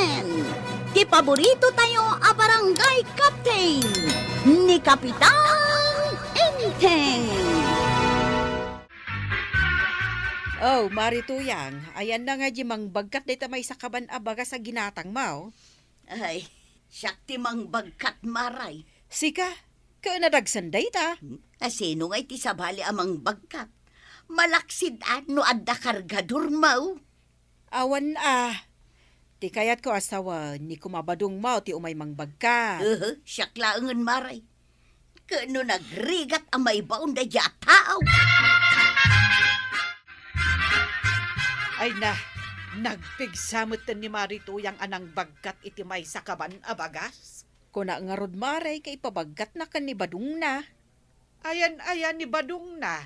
Captain! Ti paborito tayo a barangay captain ni Kapitan Enteng! Oh, Marituyang, ayan na nga mang bagkat dito may sakaban abaga sa ginatang mo. Ay, siyak ti mang bagkat maray. Sika, ka nadagsan data. Asino nga iti sabali amang bagkat. Malaksid no adda kargador mau. Awan Ti kayat ko asawa ni kumabadong mo ti umay mang bagkat. Siyak laangan maray. Kano nagrigat ang may baon da dya tao. Ay na, nagpigsamot ni Marituyang anang bagkat iti may sakaban abagas. Kuna nga rod maray kay pabagkat na kan ni Badong na. Ayan ni Badong na.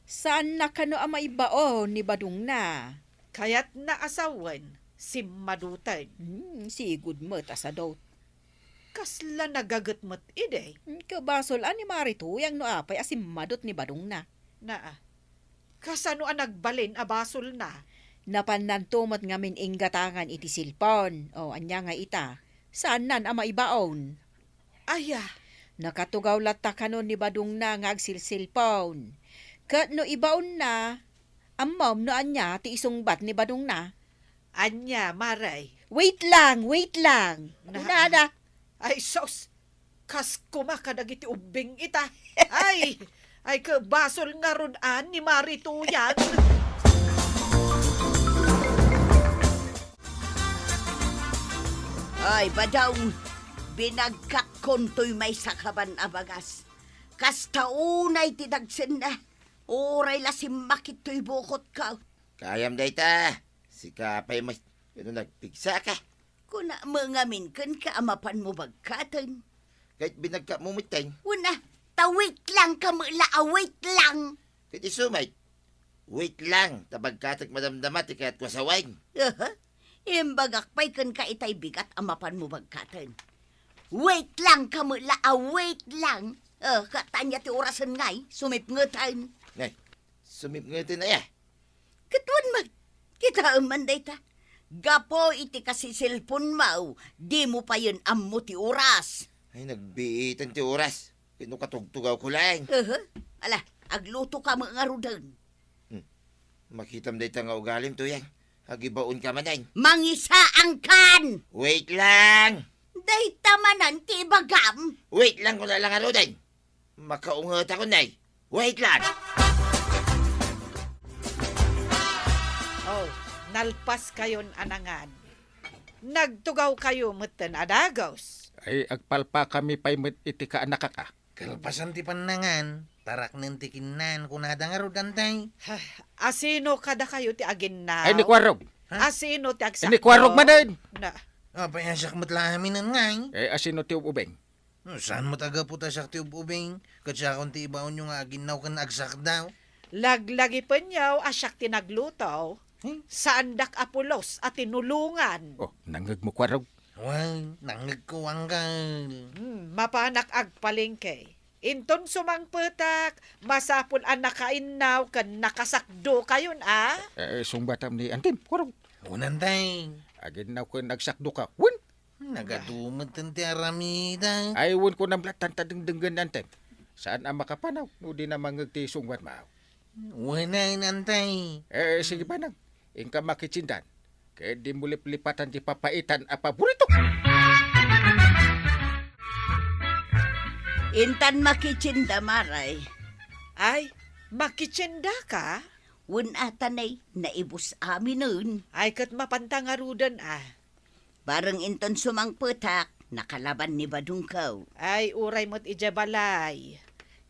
Saan na kano amay bao ni Badong na? Kayat na asawan, si Madutan. Sigud mo tasadot. Kasla nagagat mo't ide. Kabasol ani Marituyang no apay asim madot ni Badong na. Kasano ang nagbalin abasol na? Napanantumot nga min inggatangan iti silpon. O anya nga ita. Saan nan ama ibaon? Aya. Nakatugaw latta kanon ni Badong na nga agsilsilpon. Kat no ibaon na, amam no anya ti isungbat ni Badong na. Anya, maray. Wait lang. Nada. Ay, sos. Kas kumakadag iti ubing ita. Ay kabasol nga runan ni Marituyang. Ay, badawng, binagkat konto'y may sakaban abagas. Kastaunay tidagsin na, oray lasim makit to'y bukot ka. Kayam dayta. Si kapay mas nagpigsa ka. Kuna mangamin kan ka amapan mo bagkatan. Kahit binagka mo miteng. Una, tawit lang ka mula, wait lang. Kahit isumay. Wait lang. Tabagkatak madamdamat ika't kwasawain. Imbagak pa'y kan ka itay bigat amapan mo bagkatan. Wait lang ka mula, wait lang. Katanya ti orasan ngay, sumipngetan. Ngay, sumip nga ito na ya. Katuan man, kita man dayta. Gapo iti kasi cellphone mo, di mo pa yun ammo ti oras. Ay, nagbiitan ti oras. Pinukatugtugaw ko lang. Ala, agluto ka mga rudan. Makitam dayta nga ugalim to yan. Hagibaon ka manan. Mangisa ang kan! Wait lang! Dayta manan ti bagam. Wait lang ko na lang arudan. Makaungot ako nay. Wait lang! Oh, nalpas kayon anangan. Nagtugaw kayo mutan adagos. Ay, agpalpa kami pa'y iti ka anak ka. Kalpasan ti panangan, tarak ng tikinan kunada nga rodantay. Asino kada kayo ti aginnaw? Ay, ni Kwarog. Asino ti agsakdo? Ni Kwarog manin. Na. Payasak matlamin ng ngay. Asino ti ubeng. Saan mo taga puta siya ti ububing? Katsa kung ti ibaon yung aginaw kan agsak daw. Laglagi pa niyaw asyak tinagluto. Saan dak apulos at tinulungan. Oh, nanggag mo Kwarog. Why, nangagkuwang ka. Mapanak agpalingke. Inton sumangpetak, masapul ang nakainaw kan nakasakdo kayon Sungbatam ni Antim, Kwarog. Unantay. Agin na ko nagsakdo ka. Wun! Nagadumot ng ti aramida. Ay, wun ko nang blatan tadengdengan Antim. Saan ang makapanaw? No di na mangagti sungbat mao. Wanay nantay. Sige pa nang. Ingka makichindan. Kaya di mulip-lipatan di papaitan a paborito. Intan makichinda maray. Ay, makitsinda ka? Wun atanay, naibus amin nun. Ay, kat mapantangarudan Barang inton sumangpetak, nakalaban ni Badungkaw. Ay, uray mo't ijabalay.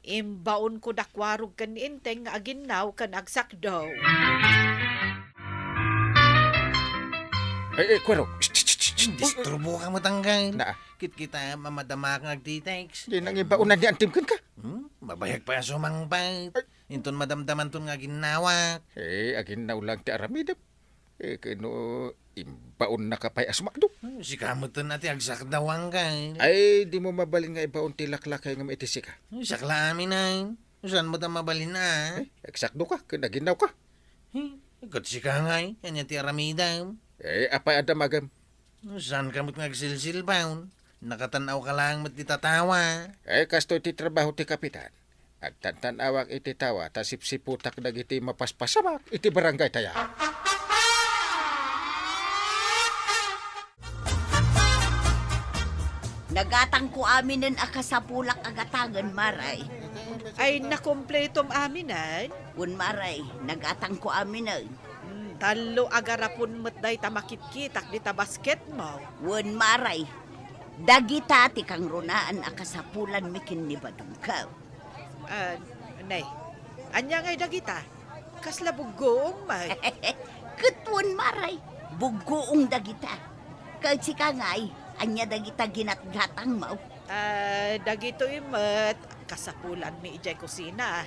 Imbaon ko dakwarog kan inteng nga aginnaw kan agsakdaw. Kwarog. Disturbo ka matanggal. Na. Kit kita mamadama kang agtitex. Di nang ibaunan ni Antim kan ka. Mabayag pa sumangpait. Inton madamdaman ton nga ginawak. Agin na ulang ti aramidap. Kano imbaon na kapay asmakdo. Si kamuton natin agsak dawang ka. Ay, di mo mabalin nga ibaon ti laklakay nga maitisi ka. Sakla amin ay. Saan mo ta mabalin na? Eksakdo ka, kinaginaw ka. Kat si ka ngay. Kanya ti aramida. Apay adamagam. Saan ka mo't nagsilsil baon? Nakatanaw ka lang mo't ditatawa. Kasto iti trabaho ti kapitan. Agtantanawak iti tawa, ta sipsiputak dagiti mapaspasamak iti barangay taya. Nagatang ko aminin akasapulak agatangan, Maray. Ay nakompletom aminan. Un Maray, nagatang ko aminin. Talo agarapon mo't day tamakit-kitak di ta basket mo. Un Maray, dagita ti kang runaan akasapulan mikin ni Badong ka. Nay, anya ngay dagita. Kasla bugoong may. Ketun Maray, bugoong dagita. Kahit si kangay, anya dagita ginatgatang mo. Dagito imet. Kasapulan mi ijay kusina.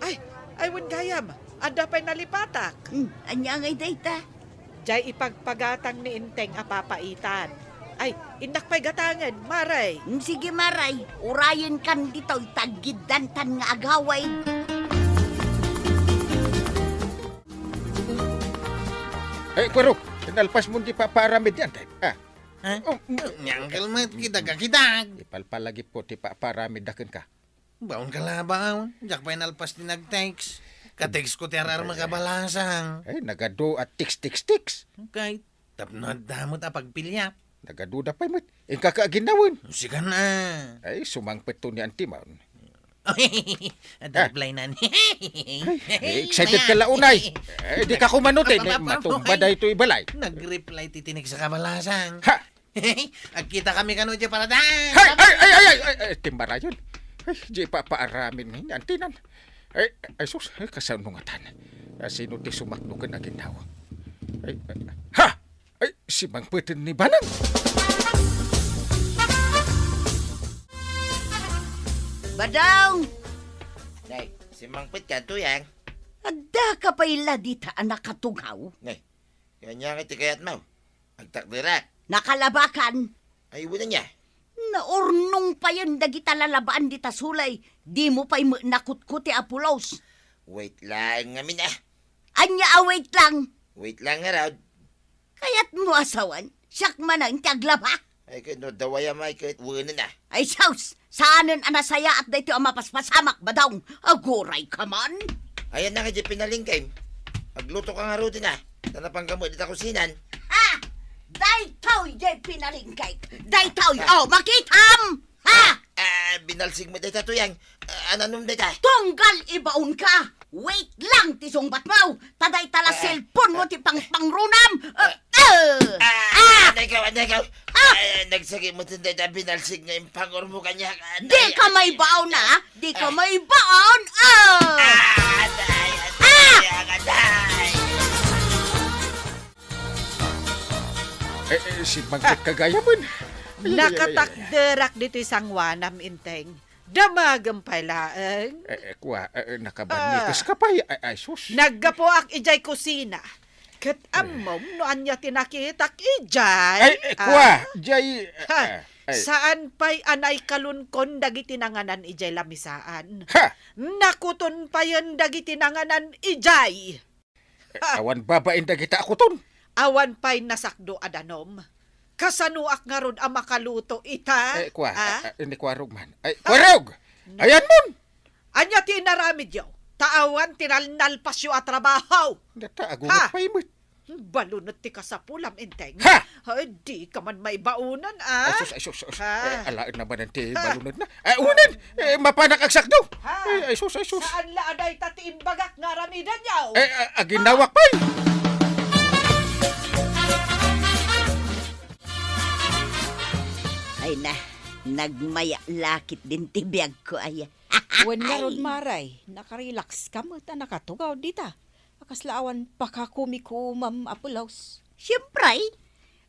Ay wan gayam. Ada pa'y nalipatak. Anya ngay dayta. Jay ipagpagatang ni Inteng apapaitan. Ay, indak pa'y gatangan, Maray. Sige Maray, urayan kan dito tagidantan nga agaway. Kwarog, nalpas mo di paparamid yan. Ha? Nyangkel mo't kidag-kidag. Ipalpalagi po ti paparamid daken ka. Baon ka la baon. Jak pa'y nalpas ti nag-text. Ka-text ko ti arar makabalasang. Nagado at tiks. Kahit tapnod damot apagpilyap. Nagaduda pa mo. Kakaginawin. Sigan na. Sumangpet to ni Antimaon. Reply na ni. Excited ka launay. Di ka kumanutin. Matumba da ito ibalay. Nag-reply titinig sa kabalasang. Ha! Agkita kami kanu dyan para daan. Ay! Timbara yun. Di pa paaramin ni Antinan. Ay sus, kasanungatan. Sino ti sumaknukan na ginawa? Ha! Ay, si Mang Pwede ni Banang. Badang, Nay, si Mang Pit ka tuyang. ada ka pa ila dita anak katugaw. Nay, kanya iti kayat mo. Agtakdira. Nakalabakan, Ay, wala niya. naurnong pa yun dagita lalabaan dita sulay. Di mo pa'y nakutkuti apulos. Wait lang ngamin ah. Anya await lang. Wait lang nga raw. Kaya't mo asawan, siyak man ang tiaglaba. Ay, kano dawaya may kahit wala na. Ay saus, saanin anasaya at dito ang mapaspasamak badang. Aguray ka man. Ayan na nga dyan pinalingkay. Agluto ka nga ro din ah. Tanapang gamot dita kusinan. Ha! Daytaw jay pinalingkay. Daytaw, oh, makitam! Ha! Binalsig mo dita tuyang. Ananong dita? Tunggal ibaon ka! Wait lang, tisong batmaw! Taday tala cellphone mo ti pangrunam! Nagaw. Nagsagi mo din dita binalsig nga yung pangor mo kanya. Di ka may baon na! Di ka may baon! Si Mang Pwede kagaya mo. Nakatakderak dito isang wanam, Inteng. Damagam palaeng. Nakabanikas ka pa. Ay sus. Naggapo ak ijay kusina. Kat amom no anya tinakitak ijay. Jay. Saan pa'y anay kalunkon dagiti nanganan ijay lamisaan. Ha! Nakuton pa yan dagiti nanganan ijay. Awan babain da kita ako ton. Awan pa'y nasakdo adanom. Kasanuak nga ron ang makaluto ita. Hindi kwarog man. Ay, kwarog! Ayan mon! Anya tinaramid yaw. Taawan tinalnalpas yo at trabaho. Data, agungot pa imot. Balunot ti ka sa pulam, Inteng. Ha! Ay, di ka man may baunan, Ay, sus. Ha? Alain na ba nanti balunod na? Unan! Mapanak agsakdo! Ha? Ay, sus. Saan laaday tati imbagak nga ramidan yaw? Aginawak pa Ay na, nagmaya lakit din tibiyag ko ay. Wan nga ron, Maray. Nakarelax ka mo ta nakatugaw dita. Akaslaawan pakakumikumam apulaws. Siyempre,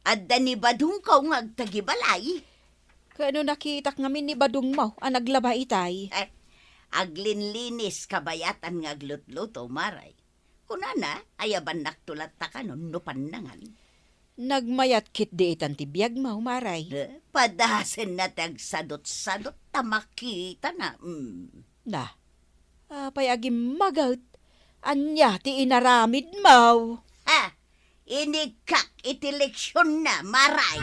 adda ni Badong ko nga agtagibalay. Kano nakitak ngamin ni Badong mo, ang naglaba itay. Aglinlinis kabayatan nga glutluto, Maray. Kunana, ayaban naktulat ta ka nun, nupanangan. Nagmayat kit di itan tibiyag mo, Maray. Padasen na tagsadot-sadot tamakita na. Na, payagim magat. Anya ti inaramid mo. Ha, Inikak iti leksyon na, maray.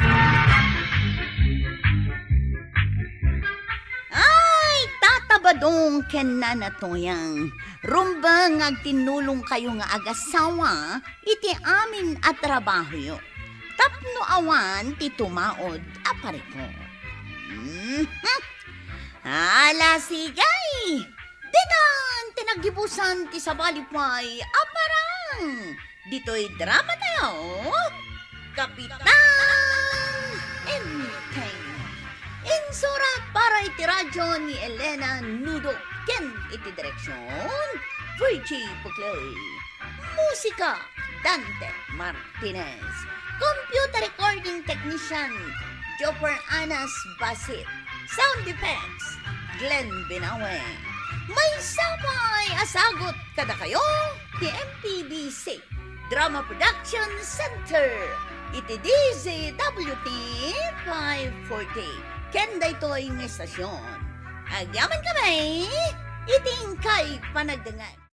Ay, tatabadong ken na natoyang. Rumbang ag tinulong kayo nga agasawa, iti amin at trabaho yo. Tapno awan ti tumaod apare ko. Ala sigay! Dinan tinagibusan ti sabalipay aparang! Dito'y drama tayo, Kapitan Entertainment. Insurat para iti radyo ni Elena Nudo ken iti direksyon Virgie Buclay. Musika Dante Martinez. Computer recording technician Jopper Anas Basit. Sound effects Glenn Binawe. May samay asagot kada kayo ti MPBC Drama Production Center. Iti DZWT 540. Kenda ito'y ng estasyon. Agyaman kami, iting kay panagdangan.